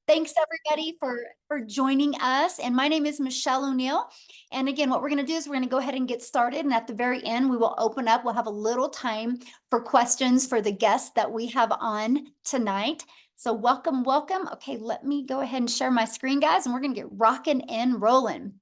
thanks everybody for joining us. And my name is Michelle O'Neill. And again, what we're going to do is we're going to go ahead and get started. And at the very end, we will open up. We'll have a little time for questions for the guests that we have on tonight. So welcome, welcome. Okay, let me go ahead and share my screen, guys, and we're going to get rocking and rolling.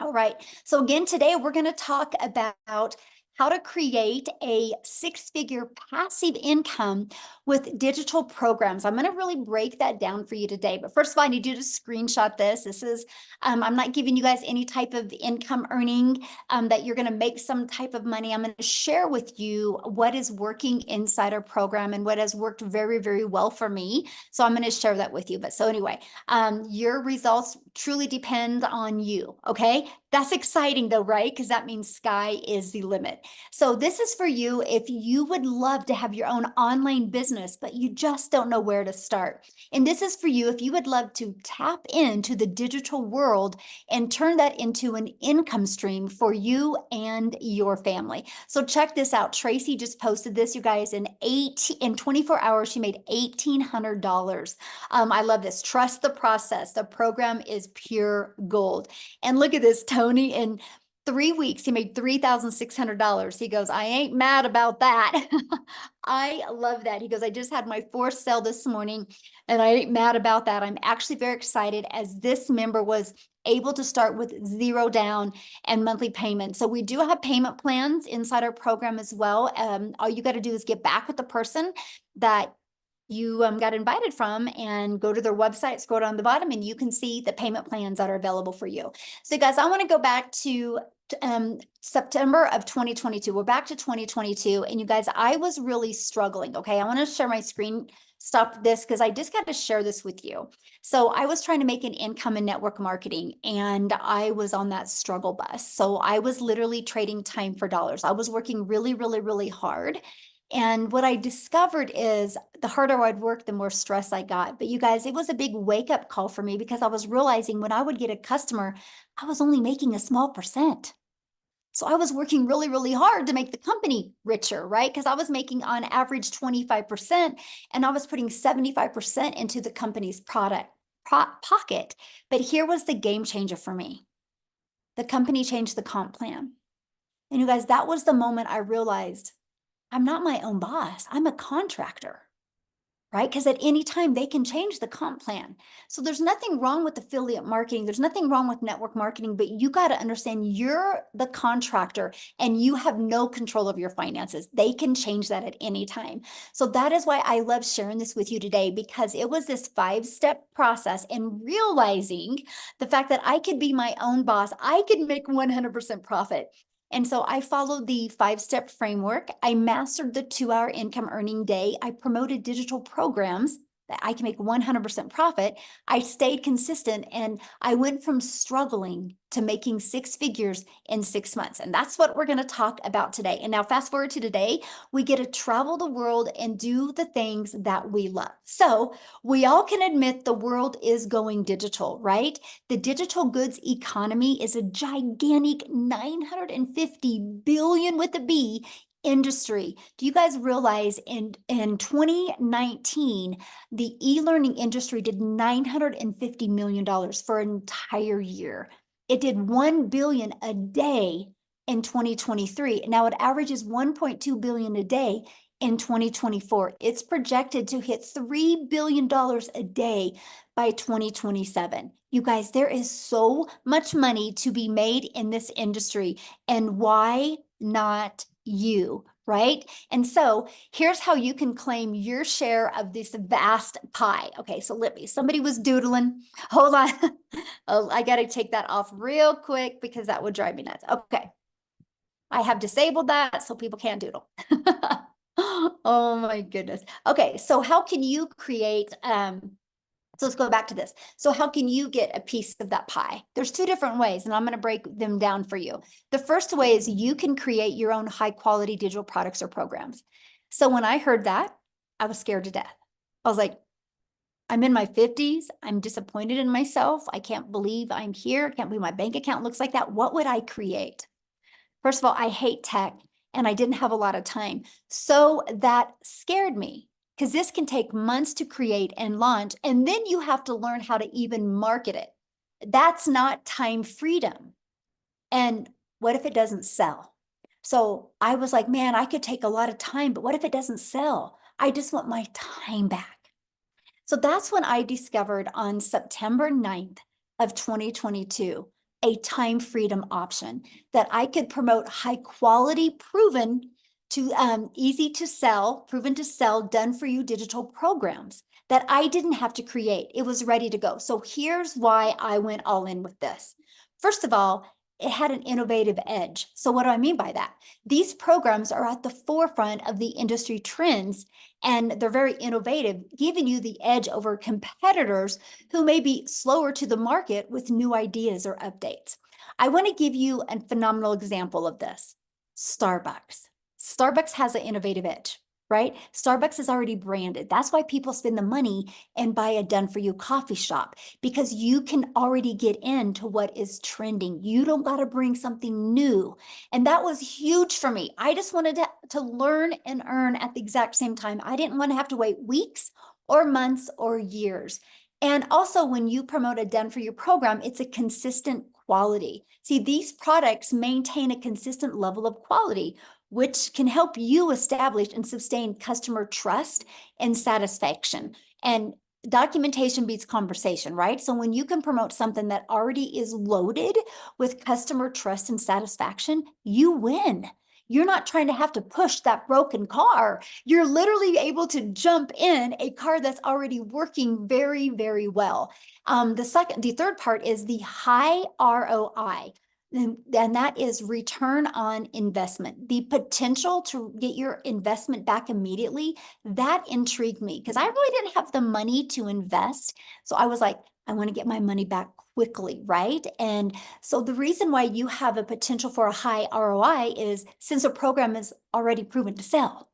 All right. So again, today we're going to talk about how to create a six-figure passive income with digital programs. I'm going to really break that down for you today. But first of all, I need you to screenshot this. This is, I'm not giving you guys any type of income earning that you're going to make some type of money. I'm going to share with you what is working inside our program and what has worked very, very well for me. So I'm going to share that with you. But so anyway, your results truly depend on you. Okay. That's exciting though, right? Because that means sky is the limit. So this is for you if you would love to have your own online business, but you just don't know where to start. And this is for you if you would love to tap into the digital world and turn that into an income stream for you and your family. So check this out. Tracy just posted this, you guys, in 24 hours, she made $1,800. I love this. Trust the process. The program is pure gold. And look at this, Tony, in 3 weeks, he made $3,600. He goes, I ain't mad about that. I love that. He goes, I just had my 4th sale this morning and I ain't mad about that. I'm actually very excited as this member was able to start with 0 down and monthly payment. So we do have payment plans inside our program as well. All you got to do is get back with the person that you got invited from and go to their website, scroll down the bottom, and you can see the payment plans that are available for you. So guys, I want to go back to September of 2022. We're back to 2022. And you guys, I was really struggling. Okay. I want to share my screen. Stop this because I just got to share this with you. So I was trying to make an income in network marketing and I was on that struggle bus. So I was literally trading time for dollars. I was working really, really, really hard. And what I discovered is the harder I'd work, the more stress I got. But you guys, it was a big wake up call for me because I was realizing when I would get a customer, I was only making a small percent. So I was working really, really hard to make the company richer, right? Because I was making on average 25% and I was putting 75% into the company's pocket. But here was the game changer for me. The company changed the comp plan. And you guys, that was the moment I realized I'm not my own boss. I'm a contractor, right? Because at any time they can change the comp plan. So there's nothing wrong with affiliate marketing. There's nothing wrong with network marketing, but you got to understand you're the contractor and you have no control of your finances. They can change that at any time. So that is why I love sharing this with you today, because it was this 5-step process and realizing the fact that I could be my own boss. I could make 100% profit. And so I followed the 5-step framework. I mastered the 2-hour income earning day. I promoted digital programs that I can make 100% profit. I stayed consistent and I went from struggling to making 6 figures in 6 months. And that's what we're going to talk about today. And now fast forward to today, we get to travel the world and do the things that we love. So we all can admit the world is going digital, right? The digital goods economy is a gigantic 950 billion with a B industry. Do you guys realize in 2019, the e-learning industry did $950 million for an entire year. It did 1 billion a day in 2023. Now it averages 1.2 billion a day in 2024. It's projected to hit $3 billion a day by 2027. You guys, there is so much money to be made in this industry. And why not you, right? And so here's how you can claim your share of this vast pie. Okay, so let me, somebody was doodling. Hold on. Oh, I got to take that off real quick because that would drive me nuts. Okay. I have disabled that so people can't doodle. Oh my goodness. Okay, so how can you create so let's go back to this. So how can you get a piece of that pie? There's 2 different ways, and I'm going to break them down for you. The first way is you can create your own high quality digital products or programs. So when I heard that, I was scared to death. I was like, I'm in my 50s. I'm disappointed in myself. I can't believe I'm here. I can't believe my bank account looks like that. What would I create? First of all, I hate tech and I didn't have a lot of time. So that scared me. because this can take months to create and launch, and then you have to learn how to even market it. That's not time freedom. And what if it doesn't sell? So I was like, man, I could take a lot of time, but what if it doesn't sell? I just want my time back. So that's when I discovered on September 9th of 2022, a time freedom option that I could promote high quality, proven to easy to sell, proven to sell, done for you digital programs that I didn't have to create. It was ready to go. So here's why I went all in with this. First of all, it had an innovative edge. So what do I mean by that? These programs are at the forefront of the industry trends, and they're very innovative, giving you the edge over competitors who may be slower to the market with new ideas or updates. I want to give you a phenomenal example of this. Starbucks. Starbucks has an innovative edge, right? Starbucks is already branded. That's why people spend the money and buy a done for you coffee shop, because you can already get into what is trending. You don't got to bring something new. And that was huge for me. I just wanted to learn and earn at the exact same time. I didn't want to have to wait weeks or months or years. And also, when you promote a done for you program, it's a consistent quality. See, these products maintain a consistent level of quality, which can help you establish and sustain customer trust and satisfaction. And documentation beats conversation, right? So when you can promote something that already is loaded with customer trust and satisfaction, you win. You're not trying to have to push that broken car. You're literally able to jump in a car that's already working very, very well. The third part is the high ROI. And that is return on investment. The potential to get your investment back immediately, that intrigued me because I really didn't have the money to invest. So I was like, I want to get my money back quickly, right? And so the reason why you have a potential for a high ROI is since a program is already proven to sell.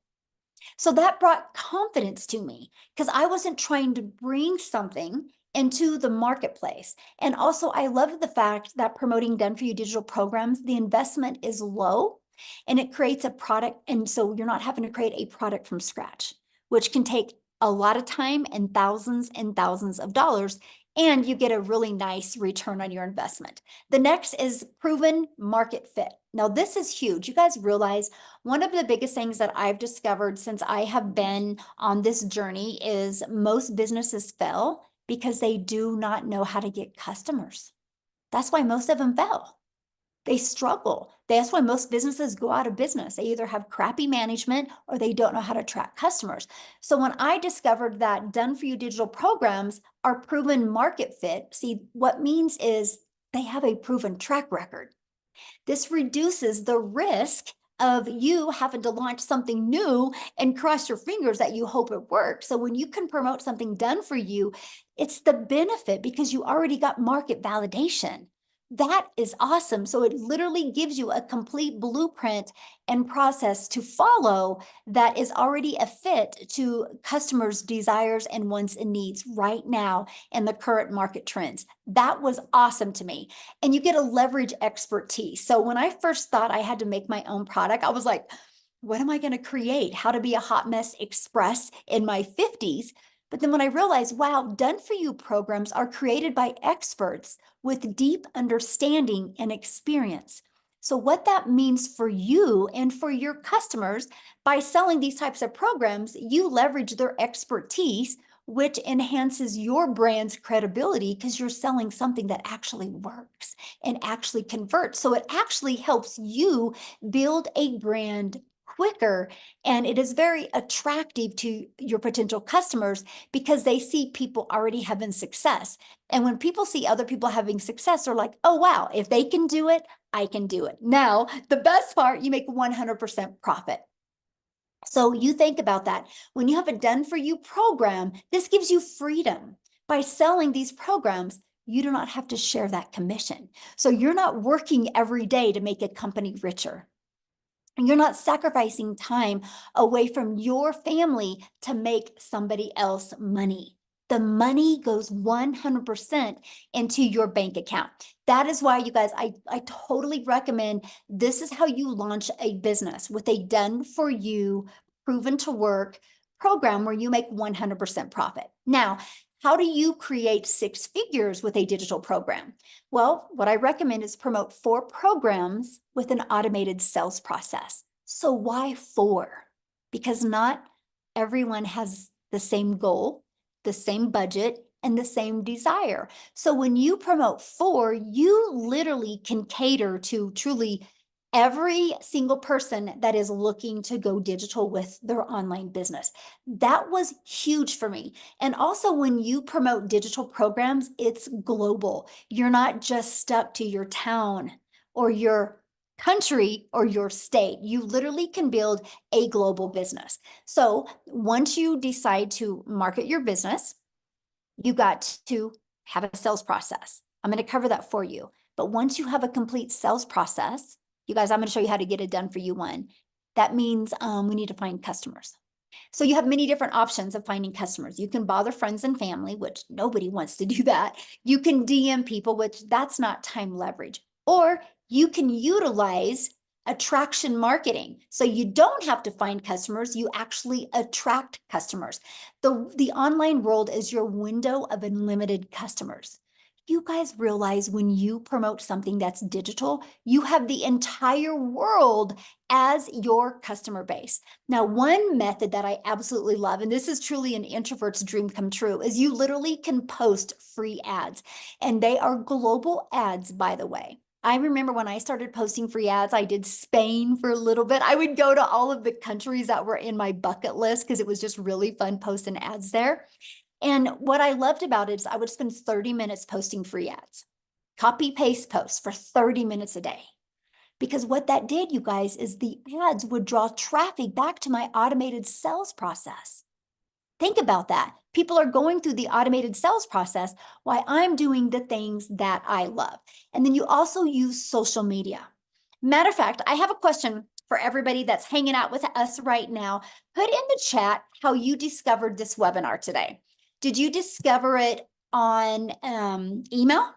So that brought confidence to me because I wasn't trying to bring something into the marketplace. And also, I love the fact that promoting done for you digital programs, the investment is low and it creates a product. And so you're not having to create a product from scratch, which can take a lot of time and thousands of dollars. And you get a really nice return on your investment. The next is proven market fit. Now, this is huge. You guys realize one of the biggest things that I've discovered since I have been on this journey is most businesses fail because they do not know how to get customers. That's why most of them fail. They struggle. That's why most businesses go out of business. They either have crappy management or they don't know how to attract customers. So when I discovered that done for you digital programs are proven market fit, see, what means is they have a proven track record. This reduces the risk of you having to launch something new and cross your fingers that you hope it works. So when you can promote something done for you, it's the benefit because you already got market validation. That is awesome. So it literally gives you a complete blueprint and process to follow that is already a fit to customers' desires and wants and needs right now in the current market trends. That was awesome to me. And you get to leverage expertise. So when I first thought I had to make my own product, I was like, what am I going to create? How to be a hot mess express in my 50s. But then when I realized, wow, done for you programs are created by experts with deep understanding and experience. So what that means for you and for your customers, by selling these types of programs, you leverage their expertise, which enhances your brand's credibility because you're selling something that actually works and actually converts. So it actually helps you build a brand quicker, and it is very attractive to your potential customers because they see people already having success. And when people see other people having success, they're like, oh, wow, if they can do it, I can do it. Now, the best part, you make 100% profit. So you think about that. When you have a done for you program, this gives you freedom. By selling these programs, you do not have to share that commission. So you're not working every day to make a company richer. And you're not sacrificing time away from your family to make somebody else money. The money goes 100% into your bank account. That is why, you guys, I totally recommend this is how you launch a business with a done for you, proven to work, program where you make 100% profit. Now, how do you create 6 figures with a digital program? Well, what I recommend is promote 4 programs with an automated sales process. So why 4? Because not everyone has the same goal, the same budget, and the same desire. So when you promote 4, you literally can cater to truly every single person that is looking to go digital with their online business. That was huge for me. And also, when you promote digital programs, it's global. You're not just stuck to your town or your country or your state. You literally can build a global business. So once you decide to market your business, you got to have a sales process. I'm going to cover that for you. But once you have a complete sales process, you guys, I'm going to show you how to get it done for you one. That means we need to find customers. So you have many different options of finding customers. You can bother friends and family, which nobody wants to do that. You can DM people, which that's not time leverage. Or you can utilize attraction marketing. So you don't have to find customers, you actually attract customers. The online world is your window of unlimited customers. You guys realize when you promote something that's digital, you have the entire world as your customer base. Now, one method that I absolutely love, and this is truly an introvert's dream come true, is you literally can post free ads. And they are global ads, by the way. I remember when I started posting free ads, I did Spain for a little bit. I would go to all of the countries that were in my bucket list because it was just really fun posting ads there. And what I loved about it is I would spend 30 minutes posting free ads, copy paste posts for 30 minutes a day. Because what that did, you guys, is the ads would draw traffic back to my automated sales process. Think about that. People are going through the automated sales process while I'm doing the things that I love. And then you also use social media. Matter of fact, I have a question for everybody that's hanging out with us right now. Put in the chat how you discovered this webinar today. Did you discover it on email?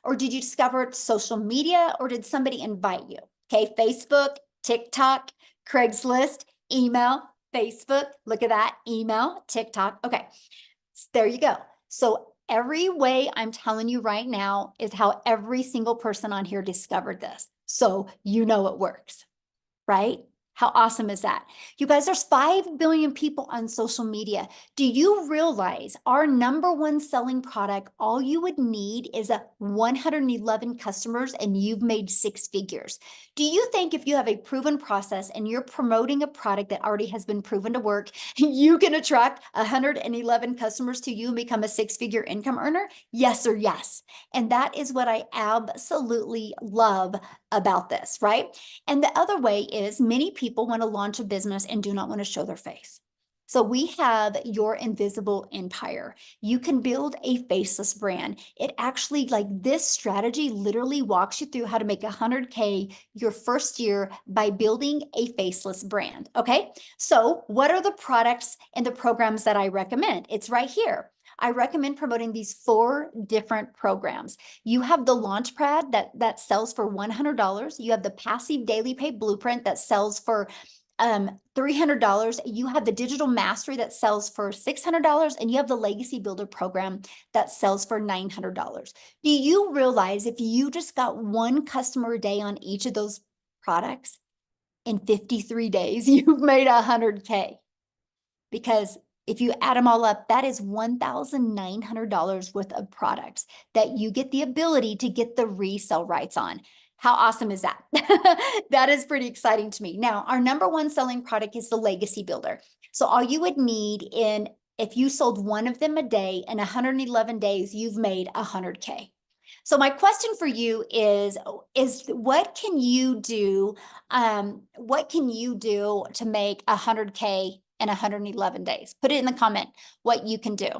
Or did you discover it social media? Or did somebody invite you? Okay, Facebook, TikTok, Craigslist, email, Facebook. Look at that, email, TikTok. Okay, there you go. So every way I'm telling you right now is how every single person on here discovered this. So you know it works, right? How awesome is that? You guys, there's 5 billion people on social media. Do you realize our number one selling product, all you would need is 111 customers and you've made 6 figures. Do you think if you have a proven process and you're promoting a product that already has been proven to work, you can attract 111 customers to you and become a 6-figure income earner? Yes or yes. And that is what I absolutely love about this, right? And the other way is many people want to launch a business and do not want to show their face. So we have your invisible empire. You can build a faceless brand. It actually, like this strategy literally walks you through how to make 100K your first year by building a faceless brand. Okay. So what are the products and the programs that I recommend? It's right here. I recommend promoting these 4 different programs. You have the Launchpad that sells for $100. You have the Passive Daily Pay Blueprint that sells for $300. You have the Digital Mastery that sells for $600, and you have the Legacy Builder program that sells for $900. Do you realize if you just got 1 customer a day on each of those products, in 53 days, you've made 100K? Because if you add them all up, that is $1,900 worth of products that you get the ability to get the resale rights on. How awesome is that? That is pretty exciting to me. Now, our number one selling product is the Legacy Builder. So all you would need if you sold 1 of them a day in 111 days, you've made 100K. So my question for you is what can you do? What can you do to make 100K in 111 days? Put it in the comment what you can do.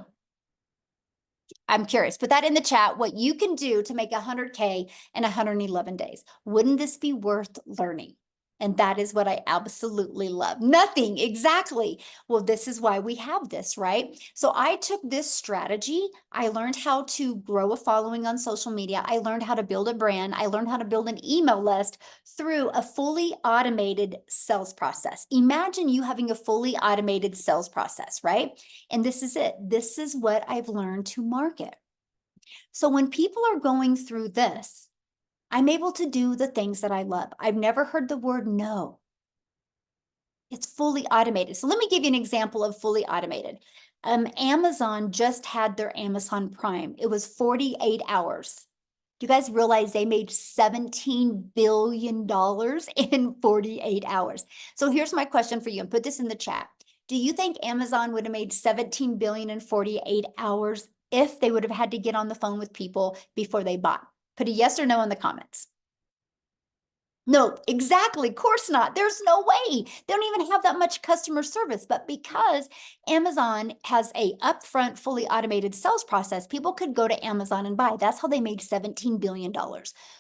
I'm curious. Put that in the chat, what you can do to make 100K in 111 days. Wouldn't this be worth learning? And that is what I absolutely love. Nothing, exactly. Well, this is why we have this, right? So I took this strategy. I learned how to grow a following on social media. I learned how to build a brand. I learned how to build an email list through a fully automated sales process. Imagine you having a fully automated sales process, right? And this is it. This is what I've learned to market. So when people are going through this, I'm able to do the things that I love. I've never heard the word no. It's fully automated. So let me give you an example of fully automated. Amazon just had their Amazon Prime. It was 48 hours. Do you guys realize they made $17 billion in 48 hours? So here's my question for you, and put this in the chat. Do you think Amazon would have made 17 billion in 48 hours if they would have had to get on the phone with people before they bought? Put a yes or no in the comments. No, exactly. Of course not. There's no way. They don't even have that much customer service. But because Amazon has a upfront, fully automated sales process, people could go to Amazon and buy. That's how they made $17 billion.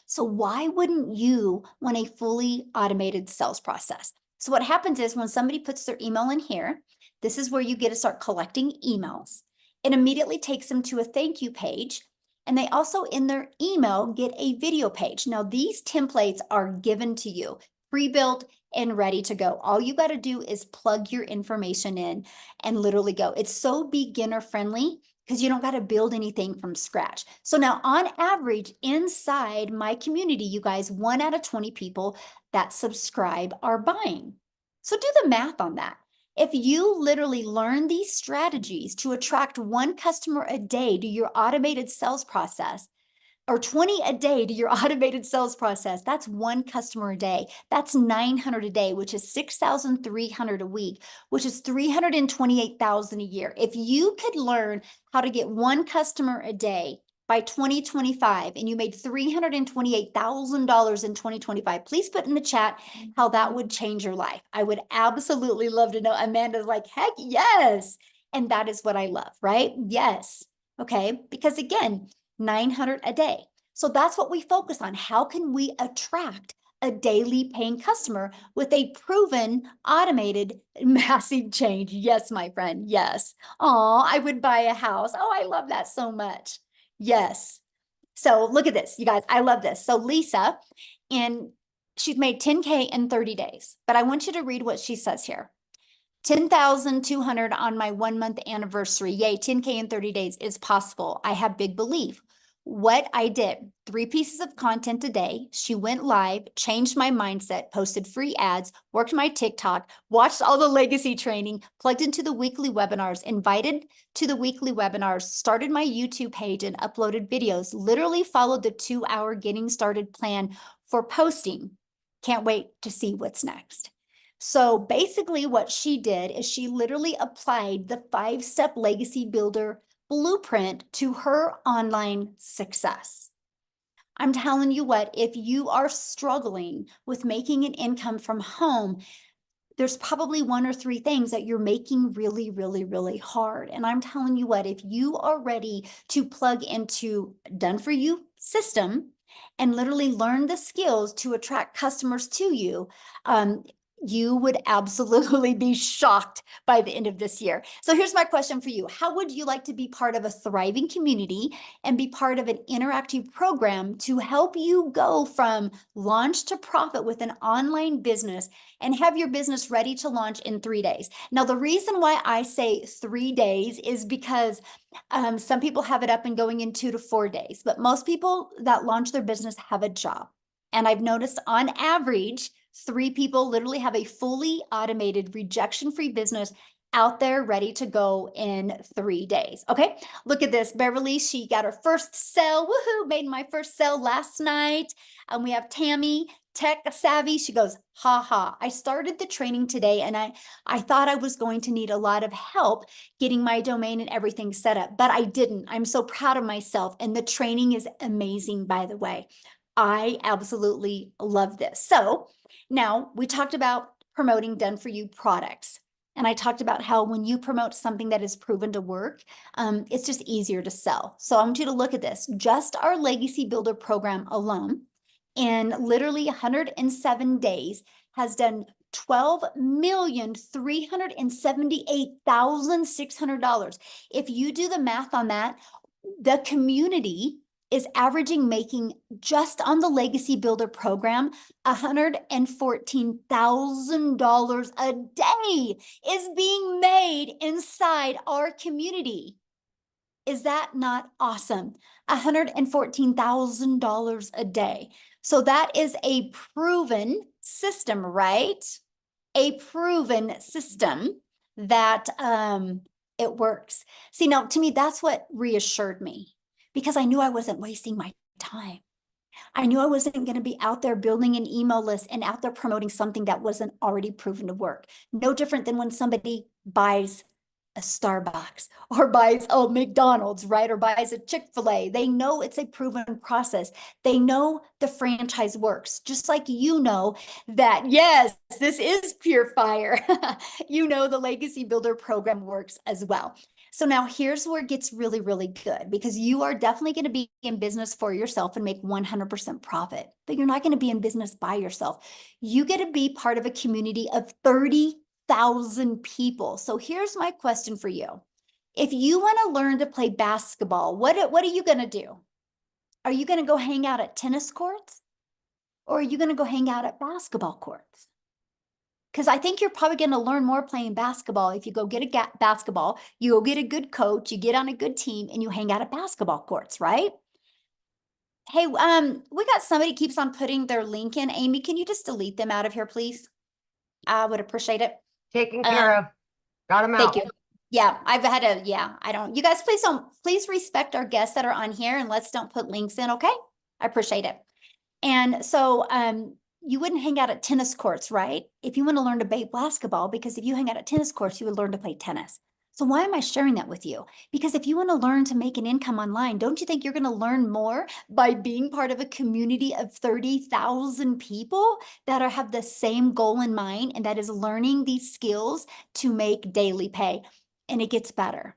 So why wouldn't you want a fully automated sales process? So what happens is when somebody puts their email in here, this is where you get to start collecting emails. It immediately takes them to a thank you page. And they also in their email get a video page. Now these templates are given to you, pre-built and ready to go. All you got to do is plug your information in and literally go. It's so beginner friendly because you don't got to build anything from scratch. So now on average inside my community, you guys, 1 out of 20 people that subscribe are buying. So do the math on that. If you literally learn these strategies to attract 1 customer a day to your automated sales process, or 20 a day to your automated sales process, that's 1 customer a day. That's 900 a day, which is 6,300 a week, which is 328,000 a year. If you could learn how to get 1 customer a day by 2025 and you made $328,000 in 2025, please put in the chat how that would change your life. I would absolutely love to know. Amanda's like, heck yes. And that is what I love, right? Yes. Okay. Because again, 900 a day. So that's what we focus on. How can we attract a daily paying customer with a proven automated massive change? Yes, my friend. Yes. Oh, I would buy a house. Oh, I love that so much. Yes. So look at this, you guys. I love this. So Lisa, and she's made 10K in 30 days, but I want you to read what she says here. 10,200 on my 1-month anniversary. Yay, 10K in 30 days is possible. I have big belief. What I did, 3 pieces of content a day. She went live, changed my mindset, posted free ads, worked my TikTok, watched all the legacy training, plugged into the weekly webinars, invited to the weekly webinars, started my YouTube page and uploaded videos, literally followed the 2-hour getting started plan for posting. Can't wait to see what's next. So basically what she did is she literally applied the 5-step legacy builder blueprint to her online success. I'm telling you what, if you are struggling with making an income from home, there's probably 1 or 3 things that you're making really, really, really hard. And I'm telling you what, if you are ready to plug into done for you system and literally learn the skills to attract customers to you, you would absolutely be shocked by the end of this year. So here's my question for you. How would you like to be part of a thriving community and be part of an interactive program to help you go from launch to profit with an online business and have your business ready to launch in 3 days? Now, the reason why I say 3 days is because some people have it up and going in 2 to 4 days, but most people that launch their business have a job. And I've noticed on average, 3 people literally have a fully automated rejection-free business out there ready to go in 3 days. Okay, look at this. Beverly, she got her first sale. Woohoo, made my first sale last night. And we have Tammy, tech savvy. She goes, ha ha. I started the training today and I thought I was going to need a lot of help getting my domain and everything set up, but I didn't. I'm so proud of myself. And the training is amazing, by the way. I absolutely love this. So now we talked about promoting done for you products. And I talked about how when you promote something that is proven to work, it's just easier to sell. So I want you to look at this. Just our Legacy Builder program alone, in literally 107 days, has done $12,378,600. If you do the math on that, the community is averaging making just on the Legacy Builder program $114,000 a day is being made inside our community. Is that not awesome? $114,000 a day. So that is a proven system, right? A proven system that it works. See, now to me, that's what reassured me, because I knew I wasn't wasting my time. I knew I wasn't going to be out there building an email list and out there promoting something that wasn't already proven to work. No different than when somebody buys a Starbucks or buys a McDonald's, right? Or buys a Chick-fil-A. They know it's a proven process. They know the franchise works, just like you know that, yes, this is pure fire. You know the Legacy Builder program works as well. So now here's where it gets really, really good, because you are definitely going to be in business for yourself and make 100% profit, but you're not going to be in business by yourself. You get to be part of a community of 30,000 people. So here's my question for you. If you want to learn to play basketball, what are you going to do? Are you going to go hang out at tennis courts, or are you going to go hang out at basketball courts? Because I think you're probably going to learn more playing basketball if you go get a basketball, you go get a good coach, you get on a good team, and you hang out at basketball courts, right? Hey, we got somebody keeps on putting their link in. Amy, can you just delete them out of here, please? I would appreciate it. Taken care of. Got them out. Thank you. Yeah, I've had a, I don't, you guys, please respect our guests that are on here, and let's don't put links in, okay? I appreciate it. And so, you wouldn't hang out at tennis courts, right? If you want to learn to play basketball, because if you hang out at tennis courts, you would learn to play tennis. So why am I sharing that with you? Because if you want to learn to make an income online, don't you think you're going to learn more by being part of a community of 30,000 people that have the same goal in mind, and that is learning these skills to make daily pay? And it gets better,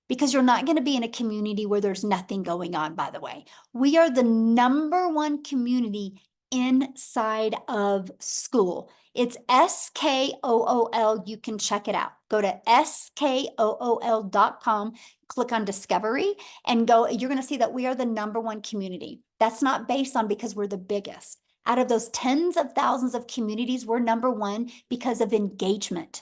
because you're not going to be in a community where there's nothing going on, by the way. We are the .1 community inside of school. It's SKOOL. You can check it out. Go to SKOOL.com, click on Discovery, and go. You're going to see that we are the .1 community. That's not based on because we're the biggest. Out of those tens of thousands of communities, we're .1 because of engagement.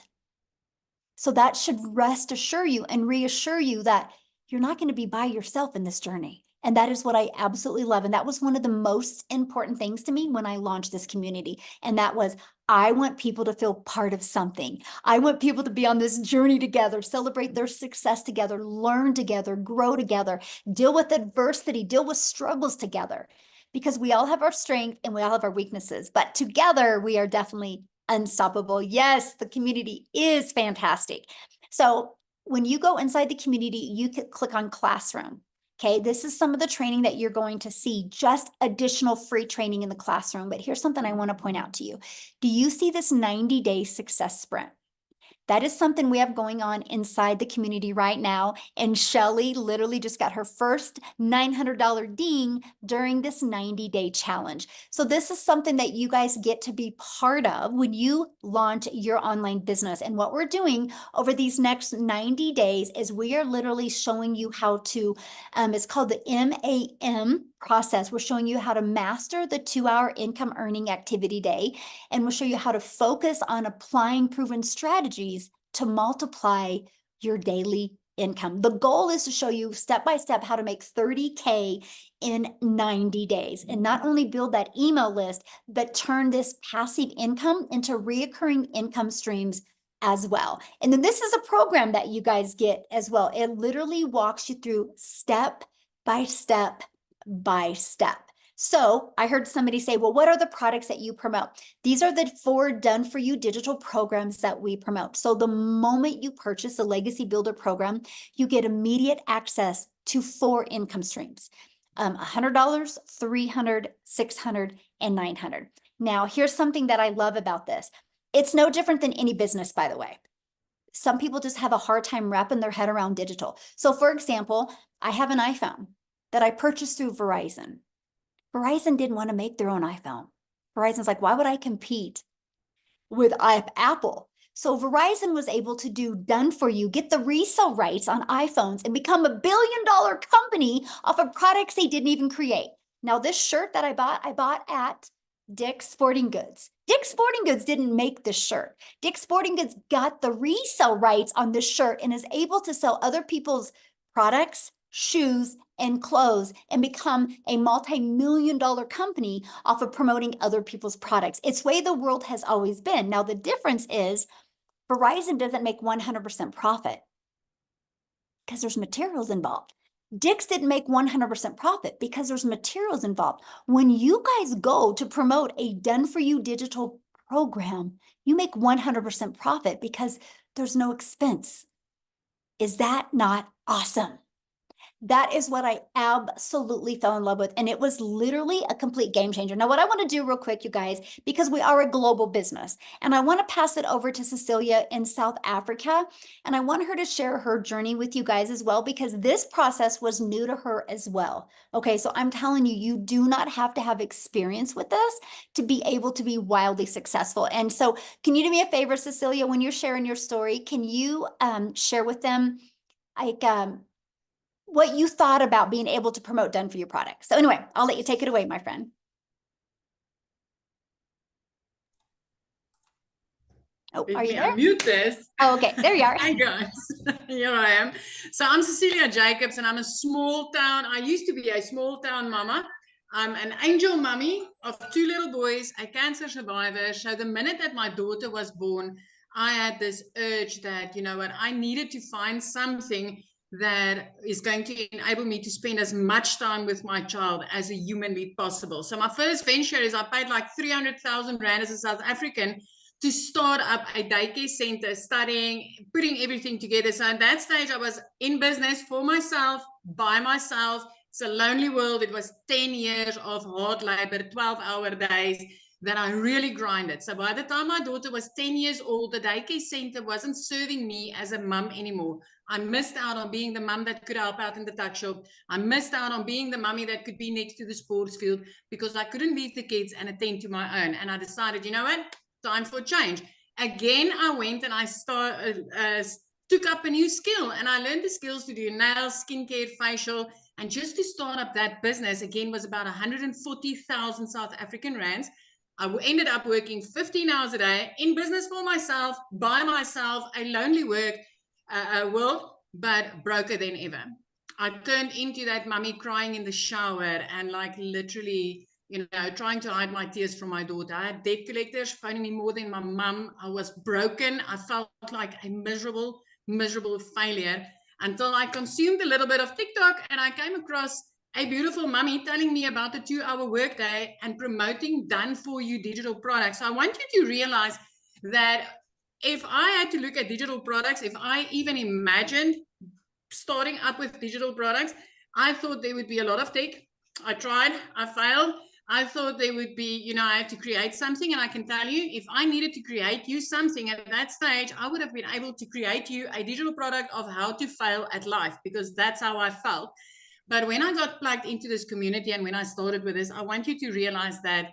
So that should rest assure you and reassure you that you're not going to be by yourself in this journey. And that is what I absolutely love. And that was one of the most important things to me when I launched this community. And that was, I want people to feel part of something. I want people to be on this journey together, celebrate their success together, learn together, grow together, deal with adversity, deal with struggles together. Because we all have our strength and we all have our weaknesses, but together we are definitely unstoppable. Yes, the community is fantastic. So when you go inside the community, you can click on Classroom. Okay, this is some of the training that you're going to see, just additional free training in the classroom. But here's something I want to point out to you. Do you see this 90-day success sprint? That is something we have going on inside the community right now. And Shelly literally just got her first $900 ding during this 90-day challenge. So this is something that you guys get to be part of when you launch your online business. And what we're doing over these next 90 days is we are literally showing you how to, it's called the MAM process. We're showing you how to master the 2-hour income earning activity day. And we'll show you how to focus on applying proven strategies to multiply your daily income. The goal is to show you step by step how to make 30K in 90 days, and not only build that email list, but turn this passive income into reoccurring income streams as well. And then this is a program that you guys get as well. It literally walks you through step by step by step. So I heard somebody say, well, what are the products that you promote? These are the 4 done-for-you digital programs that we promote. So the moment you purchase a Legacy Builder program, you get immediate access to 4 income streams, $100, $300, $600, and $900. Now, here's something that I love about this. It's no different than any business, by the way. Some people just have a hard time wrapping their head around digital. So for example, I have an iPhone that I purchased through Verizon. Verizon didn't want to make their own iPhone. Verizon's like, why would I compete with Apple. So Verizon was able to do done for you, get the resale rights on iPhones and become $1 billion company off of products they didn't even create. Now, this shirt that I bought at Dick's Sporting Goods. Dick's Sporting Goods didn't make this shirt. Dick's Sporting Goods got the resale rights on this shirt and is able to sell other people's products, shoes, and clothes and become a multi-million-dollar company off of promoting other people's products. It's the way the world has always been. Now, the difference is Verizon doesn't make 100% profit because there's materials involved. Dick's didn't make 100% profit because there's materials involved. When you guys go to promote a done-for-you digital program, you make 100% profit because there's no expense. Is that not awesome? That is what I absolutely fell in love with. And it was literally a complete game changer. Now, what I want to do real quick, you guys, because we are a global business, and I want to pass it over to Cecilia in South Africa. And I want her to share her journey with you guys as well, because this process was new to her as well. Okay, so I'm telling you, you do not have to have experience with this to be able to be wildly successful. And so can you do me a favor, Cecilia, when you're sharing your story, can you share with them like what you thought about being able to promote done for you products? So anyway, I'll let you take it away, my friend. Oh, Let are you me there? unmute this. Oh, okay, there you are. Hi guys, here I am. So I'm Cecilia Jacobs and I'm a small town, I used to be a small town mama. I'm an angel mummy of 2 little boys, a cancer survivor. So the minute that my daughter was born, I had this urge that, you know what, I needed to find something that is going to enable me to spend as much time with my child as a humanly possible. So my first venture is I paid like 300,000 Rand as a South African to start up a daycare center, studying, putting everything together. So at that stage, I was in business for myself, by myself. It's a lonely world. It was 10 years of hard labor, 12-hour days that I really grinded. So by the time my daughter was 10 years old, the daycare center wasn't serving me as a mum anymore. I missed out on being the mum that could help out in the tuck shop. I missed out on being the mummy that could be next to the sports field because I couldn't leave the kids and attend to my own. And I decided, you know what? Time for change. Again, I went and I took up a new skill and I learned the skills to do nails, skincare, facial, and just to start up that business again was about 140,000 South African rands. I ended up working 15 hours a day in business for myself, by myself, a lonely world, but broker than ever. I turned into that mummy crying in the shower and like literally, you know, trying to hide my tears from my daughter. I had debt collectors phoning me more than my mum. I was broken. I felt like a miserable failure until I consumed a little bit of TikTok and I came across a beautiful mummy telling me about the 2-hour workday and promoting done for you digital products. So I want you to realize that if I had to look at digital products, if I even imagined starting up with digital products, I thought there would be a lot of tech. I tried, I failed. I thought there would be, you know, I had to create something. And I can tell you, if I needed to create you something at that stage, I would have been able to create you a digital product of how to fail at life, because that's how I felt. But when I got plugged into this community and when I started with this, I want you to realize that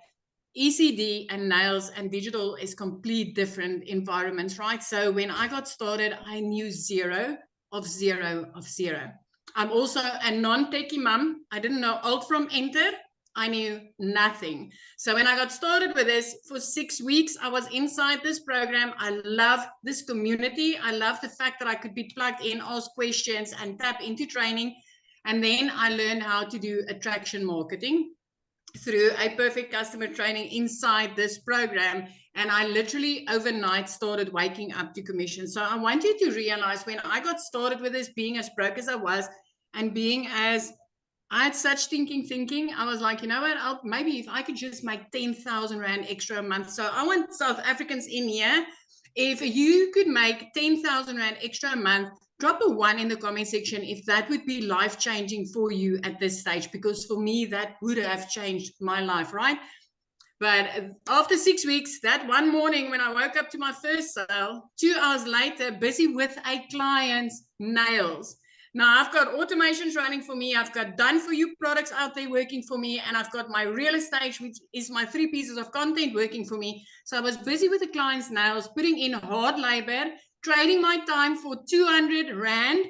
ECD and nails and digital is complete different environments, right? So when I got started, I knew zero of zero. I'm also a non-techie mom. I didn't know alt from enter. I knew nothing. So when I got started with this for 6 weeks, I was inside this program. I love this community. I love the fact that I could be plugged in, ask questions and tap into training. And then I learned how to do attraction marketing through a perfect customer training inside this program. And I literally overnight started waking up to commission. So I want you to realize when I got started with this, being as broke as I was and being as I had such thinking, I was like, you know what, maybe if I could just make 10,000 Rand extra a month. So I want South Africans in here. If you could make 10,000 Rand extra a month, drop a 1 in the comment section if that would be life-changing for you at this stage, because for me, that would have changed my life, right? But after 6 weeks, that one morning when I woke up to my first sale, 2 hours later, busy with a client's nails. Now I've got automations running for me. I've got done for you products out there working for me. And I've got my real estate, which is my 3 pieces of content working for me. So I was busy with the client's nails, putting in hard labor, trading my time for 200 Rand.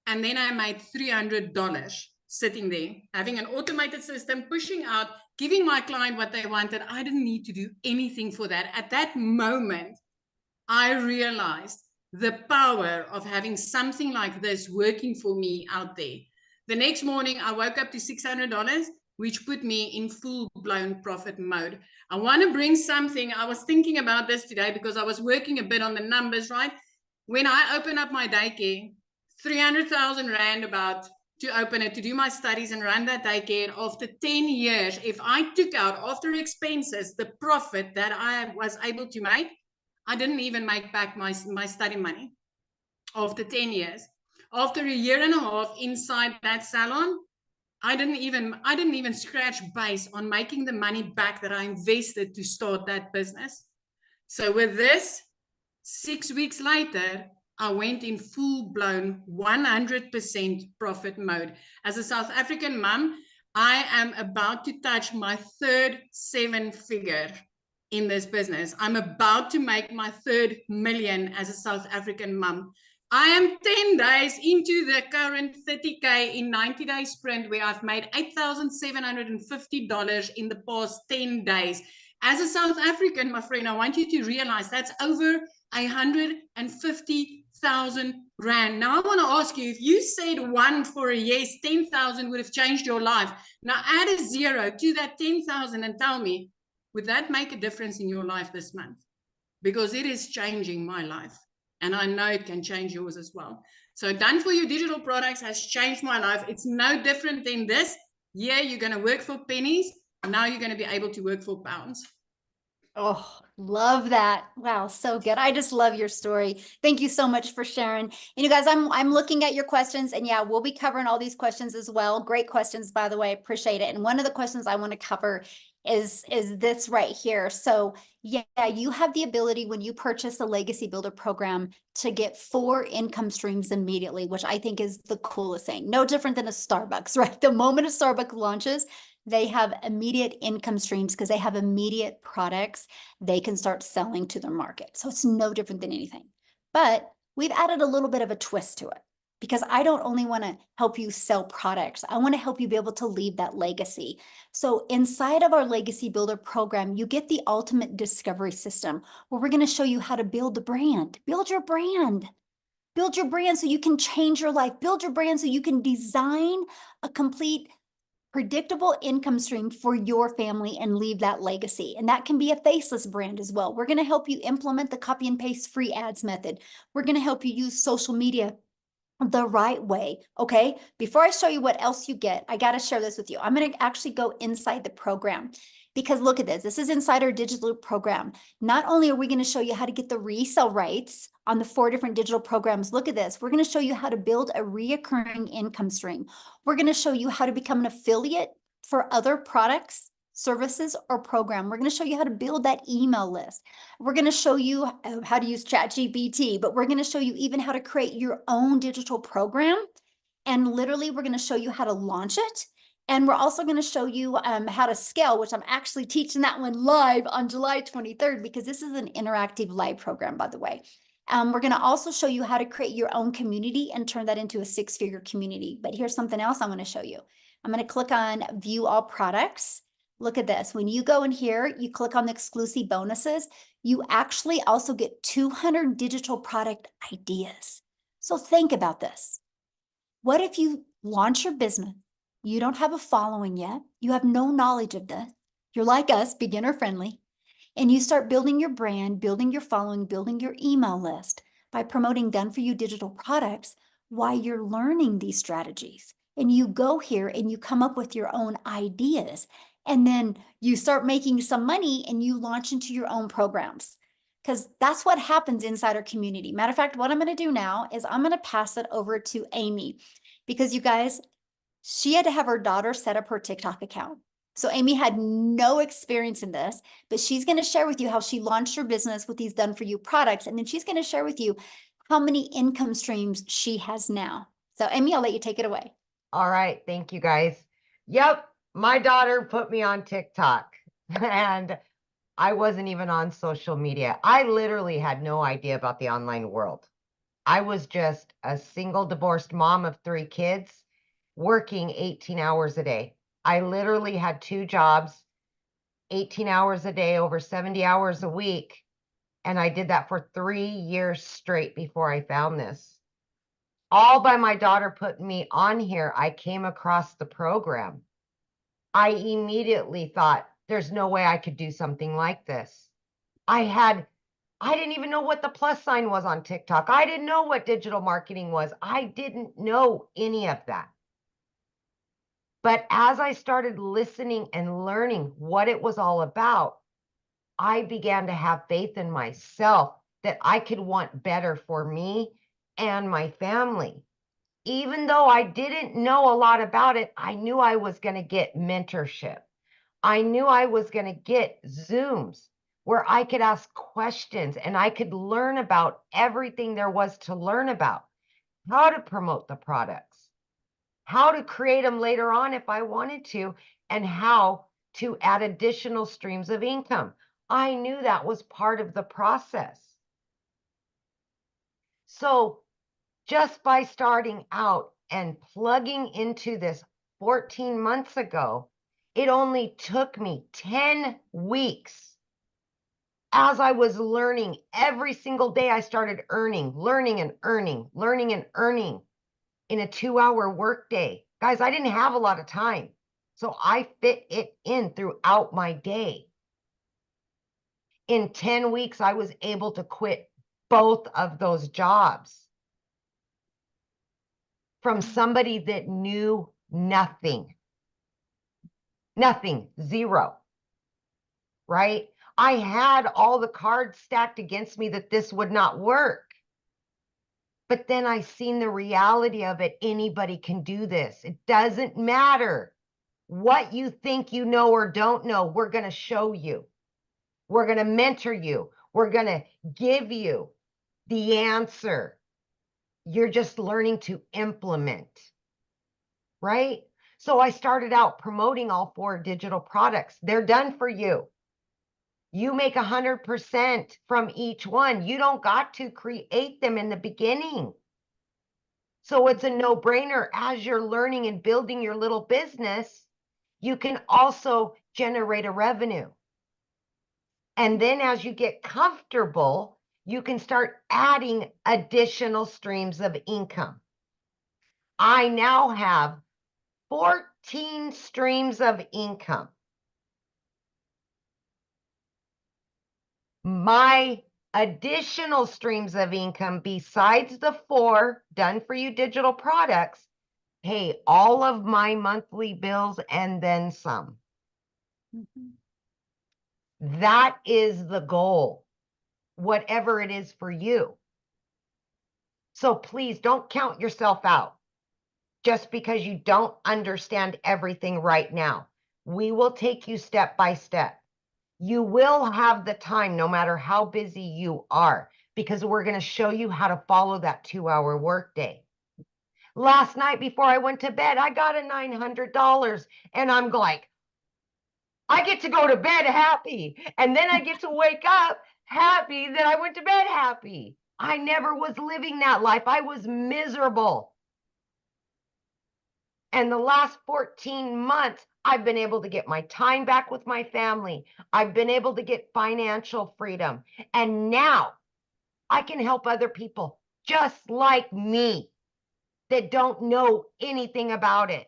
And then I made $300 sitting there, having an automated system, pushing out, giving my client what they wanted. I didn't need to do anything for that. At that moment, I realized the power of having something like this working for me out there. The next morning, I woke up to $600, which put me in full-blown profit mode. I want to bring something. I was thinking about this today because I was working a bit on the numbers, right? When I open up my daycare, 300,000 Rand about to open it, to do my studies and run that daycare. After 10 years, if I took out after expenses, the profit that I was able to make, I didn't even make back my study money after 10 years. After a year and a half inside that salon, I didn't even scratch base on making the money back that I invested to start that business. So with this, 6 weeks later, I went in full-blown 100% profit mode. As a South African mom, I am about to touch my third 7-figure in this business. I'm about to make my 3rd million as a South African mom. I am 10 days into the current 30K in 90-day sprint where I've made $8,750 in the past 10 days. As a South African, my friend, I want you to realize that's over 150,000 Rand. Now I want to ask you, if you said 1 for a yes, 10,000 would have changed your life. Now add a 0 to that 10,000 and tell me, would that make a difference in your life this month? Because it is changing my life. And I know it can change yours as well. So done for you digital products has changed my life. It's no different than this. Yeah, you're going to work for pennies. Now you're going to be able to work for pounds. Oh, love that. Wow, so good. I just love your story. Thank you so much for sharing. And you guys, I'm looking at your questions, and yeah, we'll be covering all these questions as well. Great questions, by the way. Appreciate it. And one of the questions I want to cover is this right here. So yeah, you have the ability when you purchase a Legacy Builder program to get 4 income streams immediately, which I think is the coolest thing. No different than a Starbucks, right? The moment a Starbucks launches, they have immediate income streams because they have immediate products they can start selling to their market. So it's no different than anything. But we've added a little bit of a twist to it because I don't only want to help you sell products. I want to help you be able to leave that legacy. So inside of our Legacy Builder program, you get the ultimate discovery system where we're going to show you how to build the brand, build your brand. Build your brand so you can change your life. Build your brand so you can design a complete predictable income stream for your family and leave that legacy. And that can be a faceless brand as well. We're going to help you implement the copy and paste free ads method. We're going to help you use social media the right way. Okay. Before I show you what else you get, I got to share this with you. I'm going to actually go inside the program because look at this. This is inside our digital program. Not only are we going to show you how to get the resale rights on the 4 different digital programs, look at this. We're going to show you how to build a reoccurring income stream. We're going to show you how to become an affiliate for other products, services, or program. We're going to show you how to build that email list. We're going to show you how to use ChatGPT, but we're going to show you even how to create your own digital program. And literally, we're going to show you how to launch it. And we're also going to show you how to scale, which I'm actually teaching that one live on July 23rd, because this is an interactive live program, by the way. We're going to also show you how to create your own community and turn that into a 6-figure community. But here's something else I'm going to show you. I'm going to click on View All Products. Look at this. When you go in here, you click on the exclusive bonuses, you actually also get 200 digital product ideas. So think about this. What if you launch your business? You don't have a following yet. You have no knowledge of this. You're like us, beginner friendly. And you start building your brand, building your following, building your email list by promoting done-for-you digital products while you're learning these strategies. And you go here and you come up with your own ideas. And then you start making some money and you launch into your own programs. Because that's what happens inside our community. Matter of fact, what I'm going to do now is I'm going to pass it over to Amy. Because you guys, she had to have her daughter set up her TikTok account. So Amy had no experience in this, but she's going to share with you how she launched her business with these done-for-you products. And then she's going to share with you how many income streams she has now. So Amy, I'll let you take it away. All right. Thank you, guys. Yep. My daughter put me on TikTok and I wasn't even on social media. I literally had no idea about the online world. I was just a single divorced mom of 3 kids working 18 hours a day. I literally had 2 jobs, 18 hours a day, over 70 hours a week. And I did that for 3 years straight before I found this. All by my daughter putting me on here, I came across the program. I immediately thought, there's no way I could do something like this. I didn't even know what the plus sign was on TikTok. I didn't know what digital marketing was. I didn't know any of that. But as I started listening and learning what it was all about, I began to have faith in myself that I could want better for me and my family. Even though I didn't know a lot about it, I knew I was going to get mentorship. I knew I was going to get Zooms where I could ask questions and I could learn about everything there was to learn about, how to promote the products, how to create them later on if I wanted to, and how to add additional streams of income. I knew that was part of the process. So just by starting out and plugging into this 14 months ago, it only took me 10 weeks. As I was learning every single day, I started learning and earning in a 2-hour workday. Guys, I didn't have a lot of time, so I fit it in throughout my day. In 10 weeks, I was able to quit both of those jobs from somebody that knew nothing, zero, right? I had all the cards stacked against me that this would not work. But then I seen the reality of it. Anybody can do this. It doesn't matter what you think you know or don't know. We're going to show you. We're going to mentor you. We're going to give you the answer. You're just learning to implement, right? So I started out promoting all 4 digital products. They're done for you. You make 100% from each one. You don't got to create them in the beginning. So it's a no-brainer. As you're learning and building your little business, you can also generate a revenue. And then as you get comfortable, you can start adding additional streams of income. I now have 14 streams of income. My additional streams of income besides the 4 done for you digital products pay all of my monthly bills and then some. That is the goal, whatever it is for you. So please don't count yourself out just because you don't understand everything right now. We will take you step by step. You will have the time no matter how busy you are, because we're going to show you how to follow that 2-hour workday. Last night before I went to bed, I got a $900 and I'm like, I get to go to bed happy. And then I get to wake up happy that I went to bed happy. I never was living that life. I was miserable. And the last 14 months, I've been able to get my time back with my family. I've been able to get financial freedom. And now I can help other people just like me that don't know anything about it.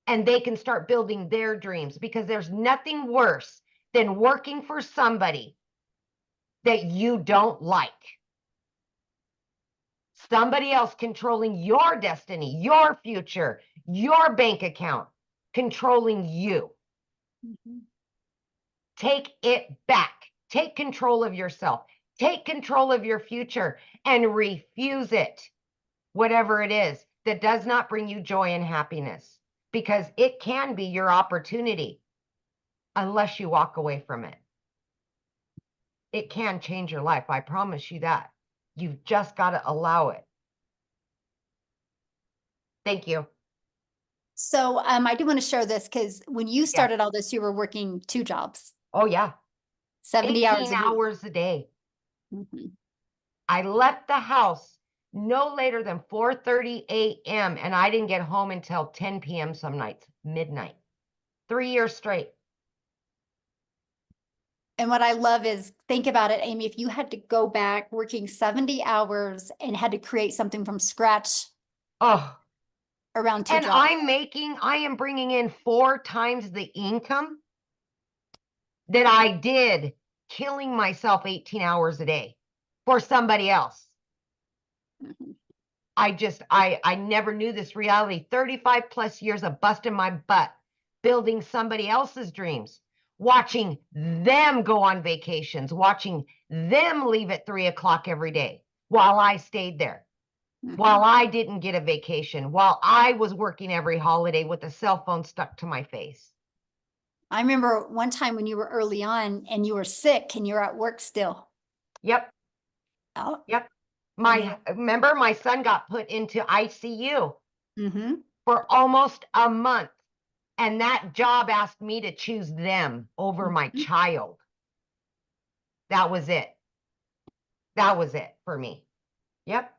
And they can start building their dreams, because there's nothing worse than working for somebody that you don't like. Somebody else controlling your destiny, your future, your bank account, controlling you. Take it back. Take control of yourself. Take control of your future and refuse it, whatever it is that does not bring you joy and happiness, because it can be your opportunity unless you walk away from it. It can change your life. I promise you that. You've just got to allow it. Thank you. So I do want to share this because when you started all this, you were working 2 jobs, Oh, yeah. 70 hours 18 a week. hours a day. Mhm. I left the house no later than 4:30 a.m. and I didn't get home until 10 p.m. some nights, midnight. 3 years straight. And what I love is, think about it, Amy, if you had to go back working 70 hours and had to create something from scratch Oh, around 2 and jobs. I am bringing in 4 times the income that I did killing myself 18 hours a day for somebody else. Mhm. I never knew this reality. 35 plus years of busting my butt, building somebody else's dreams, watching them go on vacations, watching them leave at 3 o'clock every day while I stayed there, while I didn't get a vacation, while I was working every holiday with a cell phone stuck to my face. I remember one time when you were early on and you were sick and you're at work still. Yep. Oh. Yep. And Remember, my son got put into ICU mm-hmm. for almost a month. And that job asked me to choose them over my child. That was it. That was it for me. Yep.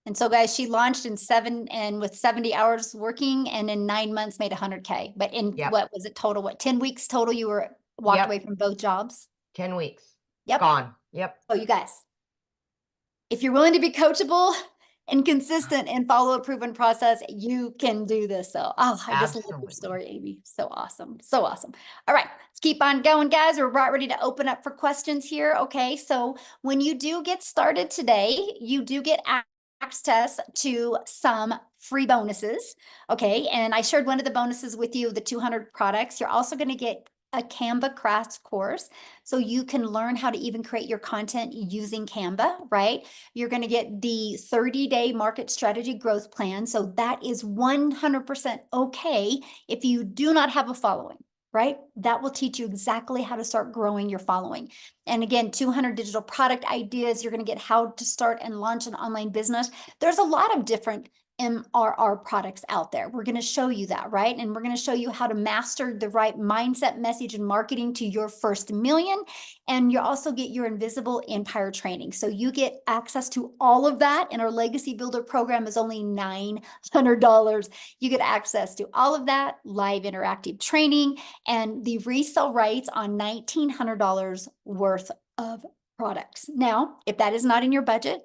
And so, guys, she launched with 70 hours working, and in 9 months made 100K. But in what was it total? What, 10 weeks total? You were walked away from both jobs? 10 weeks. Yep. Gone. Yep. So you guys, if you're willing to be coachable and consistent and follow a proven process, you can do this. So, I just love your story, Amy. So awesome. So awesome. All right, let's keep on going, guys. We're about ready to open up for questions here. Okay, so when you do get started today, you do get access to some free bonuses. Okay, and I shared one of the bonuses with you, the 200 products. You're also going to get a Canva crash course, so you can learn how to even create your content using Canva, right? You're going to get the 30-day market strategy growth plan. So that is 100% okay if you do not have a following, right? That will teach you exactly how to start growing your following. And again, 200 digital product ideas. You're going to get how to start and launch an online business. There's a lot of different MRR products out there. We're going to show you that, right? And we're going to show you how to master the right mindset, message, and marketing to your first million. And you also get your invisible empire training. So you get access to all of that. And our legacy builder program is only $900. You get access to all of that, live interactive training, and the resale rights on $1,900 worth of products. Now, if that is not in your budget,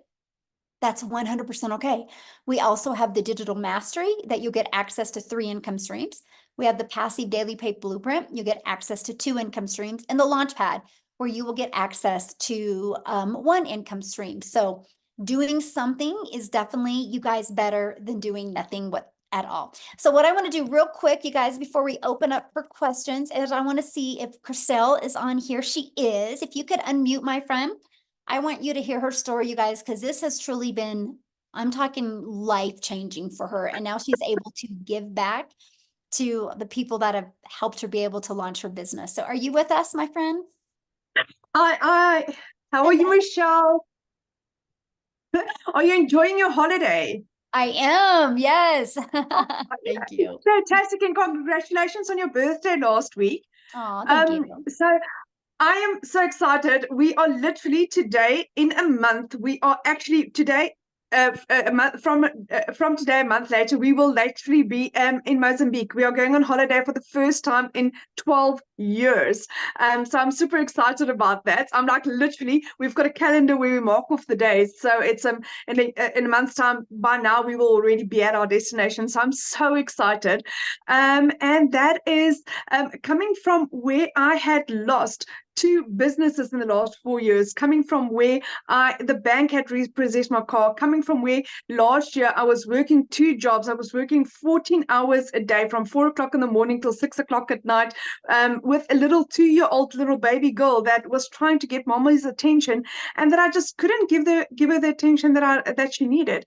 that's 100% okay. We also have the digital mastery that you'll get access to 3 income streams. We have the passive daily pay blueprint. You get access to 2 income streams, and the launch pad where you will get access to 1 income stream. So doing something is definitely, you guys, better than doing nothing at all. So what I want to do real quick, you guys, before we open up for questions, is I want to see if Chriselle is on here. She is. If you could unmute, my friend. I want you to hear her story, you guys, because this has truly been, I'm talking life-changing for her. And now she's able to give back to the people that have helped her be able to launch her business. So are you with us, my friend? How are you, Michelle? Are you enjoying your holiday? I am, yes. Oh, Thank you. Fantastic, and congratulations on your birthday last week. Oh, thank you. So I am so excited. We are literally today in a month. We are actually today, a month from today, a month later, we will literally be in Mozambique. We are going on holiday for the first time in 12 years. So I'm super excited about that. I'm like, literally, we've got a calendar where we mark off the days. So it's in a month's time. By now, we will already be at our destination. So I'm so excited. And that is coming from where I had lost 2 businesses in the last 4 years, coming from where the bank had repossessed my car, coming from where last year I was working 2 jobs. I was working 14 hours a day from 4 o'clock in the morning till 6 o'clock at night, with a little 2-year-old little baby girl that was trying to get mama's attention, and that I just couldn't give her the attention that she needed.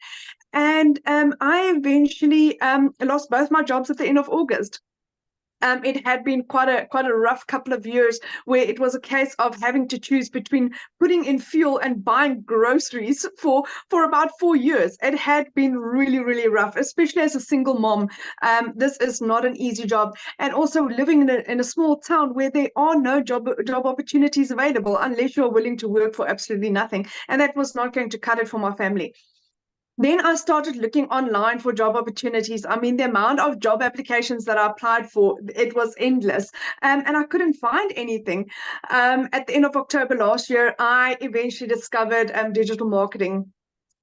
And I eventually lost both my jobs at the end of August. it had been quite a rough couple of years where it was a case of having to choose between putting in fuel and buying groceries for about 4 years. It had been really, really rough, especially as a single mom. This is not an easy job, and also living in a small town where there are no job opportunities available unless you're willing to work for absolutely nothing, and that was not going to cut it for my family. Then I started looking online for job opportunities. I mean, the amount of job applications that I applied for, it was endless. And I couldn't find anything. At the end of October last year, I eventually discovered digital marketing.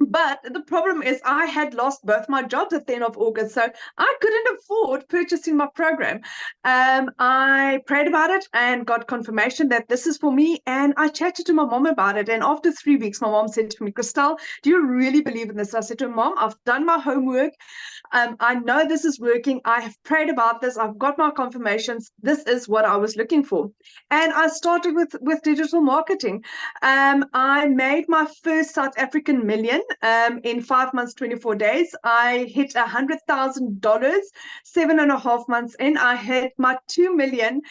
But the problem is I had lost both my jobs at the end of August, so I couldn't afford purchasing my program. I prayed about it and got confirmation that this is for me, and I chatted to my mom about it. And after 3 weeks, my mom said to me, Christelle, do you really believe in this? I said to her, Mom, I've done my homework. I know this is working. I have prayed about this. I've got my confirmations. This is what I was looking for. And I started with digital marketing. I made my first South African million in 5 months, 24 days. I hit $100,000, 7.5 months in. I hit my 2 million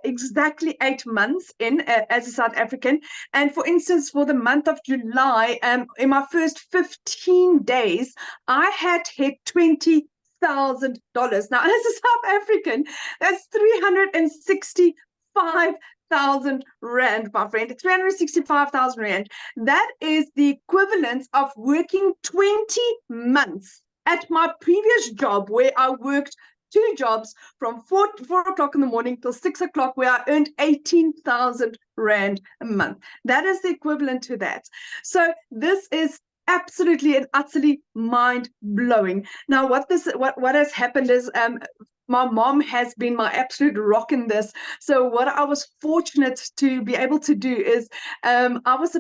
exactly 8 months in as a South African. And for instance, for the month of July, in my first 15 days, I had hit $20,000. Now, as a South African, that's 365,000 rand, my friend. 365,000 rand. That is the equivalent of working 20 months at my previous job, where I worked 2 jobs from 4 o'clock in the morning till 6 o'clock, where I earned 18,000 rand a month. That is the equivalent to that. So this is absolutely and utterly mind-blowing. Now, what has happened is my mom has been my absolute rock in this. So what I was fortunate to be able to do is I was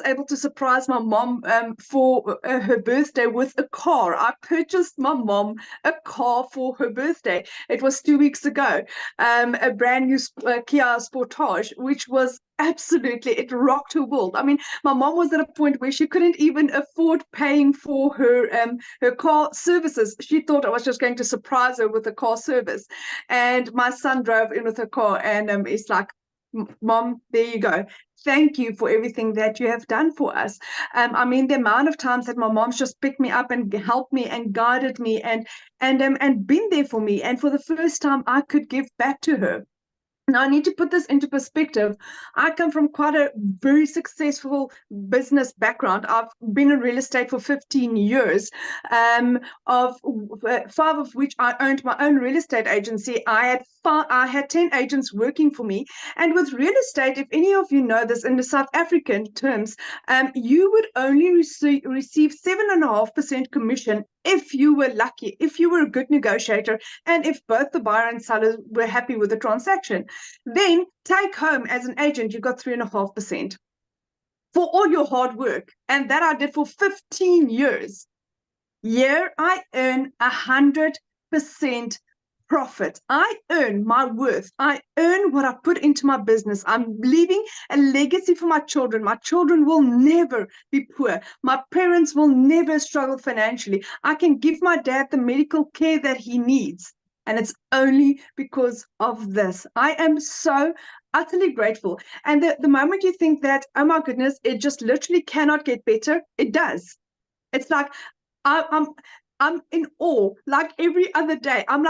able to surprise my mom for her birthday with a car. I purchased my mom a car for her birthday. It was 2 weeks ago, a brand new Kia Sportage, which was absolutely, it rocked her world. I mean, my mom was at a point where she couldn't even afford paying for her car services. She thought I was just going to surprise her with a car service. And my son drove in with her car, and it's like, Mom, there you go. Thank you for everything that you have done for us. I mean, the amount of times that my mom's just picked me up and helped me and guided me and been there for me. And for the first time, I could give back to her. Now, I need to put this into perspective. I come from quite a very successful business background. I've been in real estate for 15 years, of 5 of which I owned my own real estate agency. I had 10 agents working for me. And with real estate, if any of you know this in the South African terms, you would only receive 7.5% commission if you were lucky, if you were a good negotiator, and if both the buyer and seller were happy with the transaction. Then take home as an agent, you got 3.5% for all your hard work. And that I did for 15 years. Here I earn 100% profit. I earn my worth. I earn what I put into my business. I'm leaving a legacy for my children. My children will never be poor. My parents will never struggle financially. I can give my dad the medical care that he needs. And it's only because of this. I am so utterly grateful. And the moment you think that, oh my goodness, it just literally cannot get better, it does. It's like, I'm in awe. Like every other day, I'm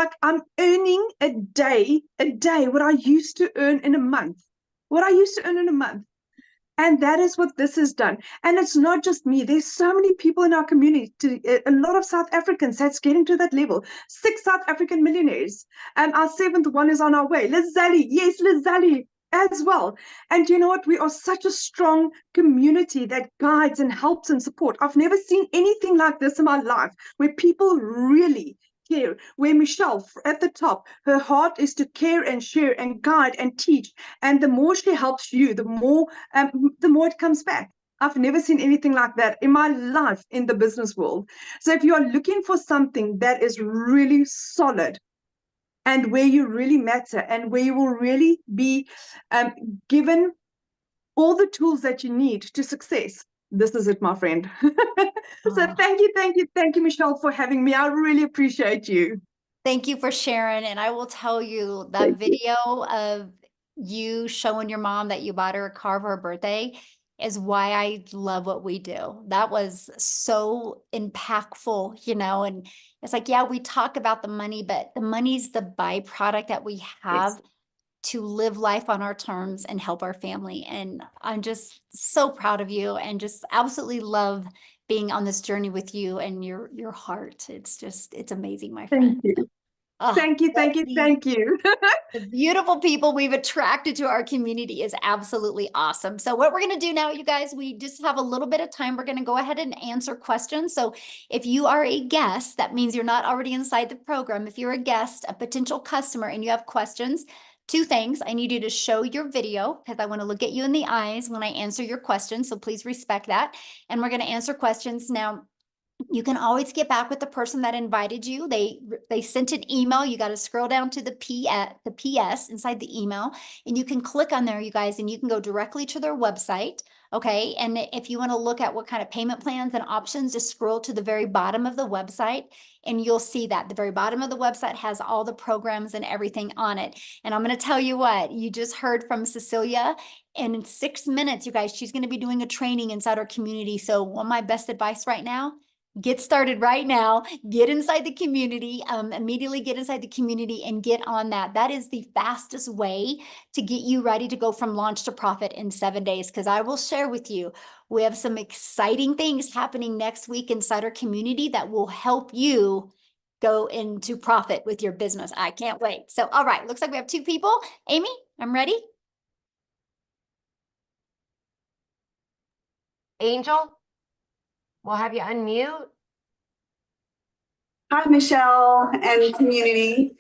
earning a day what I used to earn in a month. And that is what this has done. And it's not just me. There's so many people in our community, a lot of South Africans that's getting to that level. 6 South African millionaires. And our 7th one is on our way. Lizali, yes, Lizali as well. And you know what? We are such a strong community that guides and helps and support. I've never seen anything like this in my life, where people really care, where Michelle at the top, her heart is to care and share and guide and teach. And the more she helps you, the more it comes back. I've never seen anything like that in my life in the business world. So if you are looking for something that is really solid, and where you really matter, and where you will really be given all the tools that you need to success, this is it, my friend. So thank you, Michelle, for having me. I really appreciate you. Thank you for sharing. And I will tell you that video of you showing your mom that you bought her a car for her birthday is why I love what we do. That was so impactful, and it's like, yeah, we talk about the money, but the money's the byproduct that we have to live life on our terms and help our family. And I'm just so proud of you and just absolutely love being on this journey with you and your heart. It's amazing, my friend. Thank you. Oh, Thank you, thank you, thank you. the beautiful people we've attracted to our community is absolutely awesome. So what we're going to do now, you guys, we just have a little bit of time. We're going to go ahead and answer questions. So if you are a guest, that means you're not already inside the program. If you're a guest, a potential customer, and you have questions, two things. I need you to show your video because I want to look at you in the eyes when I answer your questions. So please respect that. And we're going to answer questions now. You can always get back with the person that invited you. They sent an email. You got to scroll down to the PS inside the email, and you can click on there, you guys, and you can go directly to their website. Okay. And if you want to look at what kind of payment plans and options, just scroll to the very bottom of the website and you'll see that the very bottom of the website has all the programs and everything on it. And I'm going to tell you what, you just heard from Cecilia, and in 6 minutes, you guys, she's going to be doing a training inside our community. So one of my best advice right now, get started right now, get inside the community, immediately get inside the community and get on that. That is the fastest way to get you ready to go from launch to profit in 7 days. Because I will share with you, we have some exciting things happening next week inside our community that will help you go into profit with your business. I can't wait. So, all right, looks like we have 2 people. Amy, I'm ready. Angel, we'll have you unmute. Hi, Michelle and community.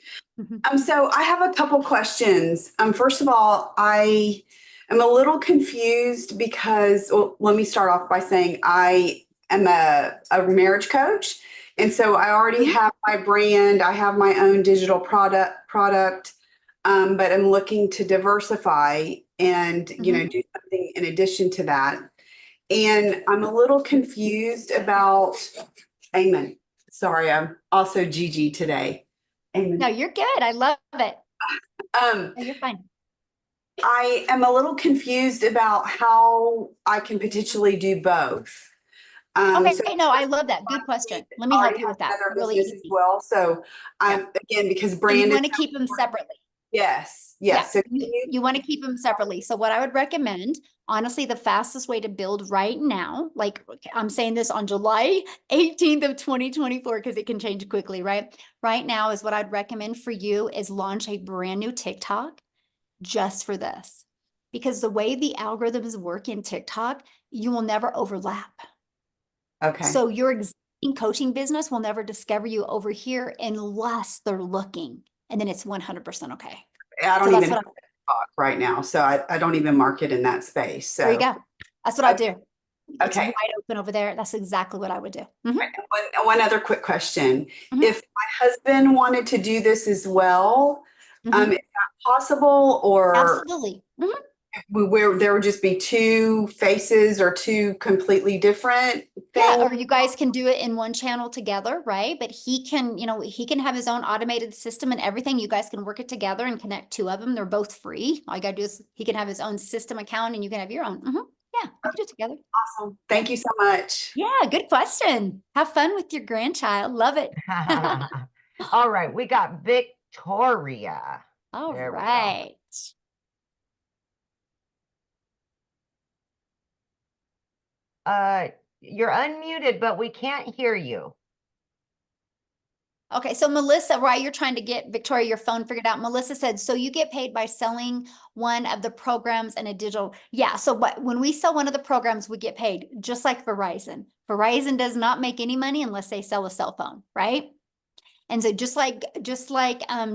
So I have a couple questions. First of all, I am a little confused because, well, let me start off by saying I am a marriage coach. And so I already have my brand. I have my own digital product, but I'm looking to diversify and, do something in addition to that. And I'm a little confused about, amen. Sorry, I'm also Gigi today. Amen. No, you're good. I love it. No, you're fine. I am a little confused about how I can potentially do both. Okay, So no, I love that. Good question. Let me I help already you with have that. another Really business as easy. well. So again, because And brand you is want to keep them separately. yes. Yeah, So can you want to keep them separately. So what I would recommend, honestly, the fastest way to build right now, like I'm saying this on July 18th of 2024, because it can change quickly, right? Right now is what I'd recommend for you is launch a brand new TikTok just for this. Because the way the algorithms work in TikTok, you will never overlap. Okay. So your existing coaching business will never discover you over here unless they're looking. And then it's 100% okay. I don't So even have TikTok right now. So I don't even market in that space. So there you go. That's what I do. It's okay. wide open over there. That's exactly what I would do. One other quick question. Mhm. If my husband wanted to do this as well, Mhm. is that possible, or Absolutely. Mhm. where there would just be 2 faces or 2 completely different Yeah, things? or you guys can do it in one channel together, right? But he can, he can have his own automated system and everything. You guys can work it together and connect 2 of them. They're both free. All you gotta do is he can have his own system account and you can have your own. Yeah, you can do it together. Awesome. Thank you so much. Yeah, good question. Have fun with your grandchild. Love it. All right, we got Victoria. All There we go. right. You're unmuted, but we can't hear you. Okay, so Melissa, while you're trying to get Victoria your phone figured out, Melissa said, so you get paid by selling one of the programs and a digital. Yeah, so when we sell one of the programs, we get paid just like Verizon. Verizon does not make any money unless they sell a cell phone, right? And so just like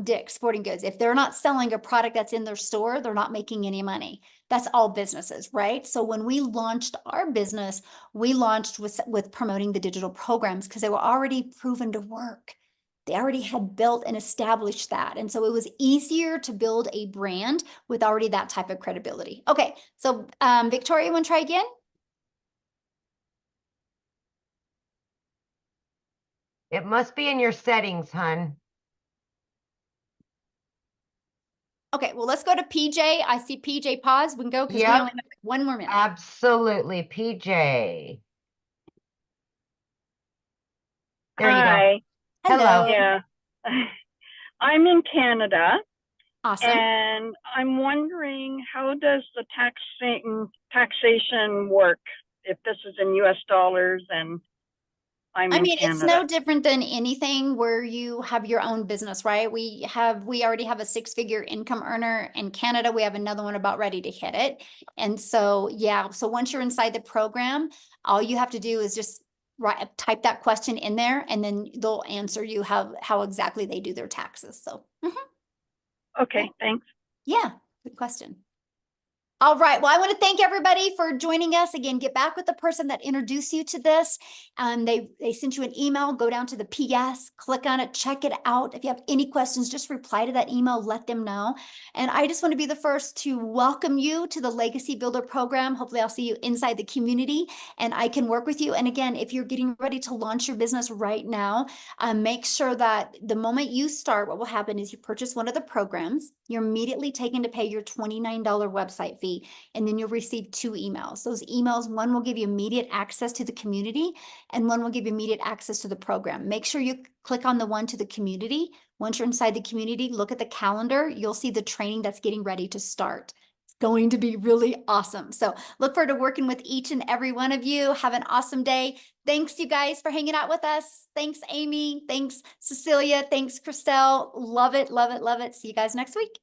Dick's Sporting Goods, if they're not selling a product that's in their store, they're not making any money. That's all businesses, right? So when we launched our business, we launched with promoting the digital programs because they were already proven to work. They already had built and established that. And so it was easier to build a brand with already that type of credibility. Okay, so Victoria, you want to try again? It must be in your settings, hun. Okay, well, let's go to PJ. I see PJ pause. We can go because we Yep. only have 1 more minute. Absolutely. PJ. There you go. Hi. Hello. Yeah. I'm in Canada Awesome. and I'm wondering, how does the taxation work if this is in US dollars and I'm I in mean, it's Canada? no different than anything where you have your own business, right? We already have a 6-figure income earner in Canada. We have another one about ready to hit it. And so, yeah, so once you're inside the program, all you have to do is just type that question in there, and then they'll answer you how exactly they do their taxes. So, Okay, thanks. yeah, good question. All right. Well, I want to thank everybody for joining us. Again, get back with the person that introduced you to this. They sent you an email. Go down to the PS, click on it, check it out. If you have any questions, just reply to that email, let them know. And I just want to be the first to welcome you to the Legacy Builder program. Hopefully I'll see you inside the community and I can work with you. And again, if you're getting ready to launch your business right now, make sure that the moment you start, what will happen is you purchase one of the programs, you're immediately taken to pay your $29 website fee. And then you'll receive 2 emails. Those emails, one will give you immediate access to the community and one will give you immediate access to the program. Make sure you click on the one to the community. Once you're inside the community, look at the calendar. You'll see the training that's getting ready to start. It's going to be really awesome. So look forward to working with each and every one of you. Have an awesome day. Thanks, you guys, for hanging out with us. Thanks, Amy. Thanks, Cecilia. Thanks, Christelle. Love it, love it, love it. See you guys next week.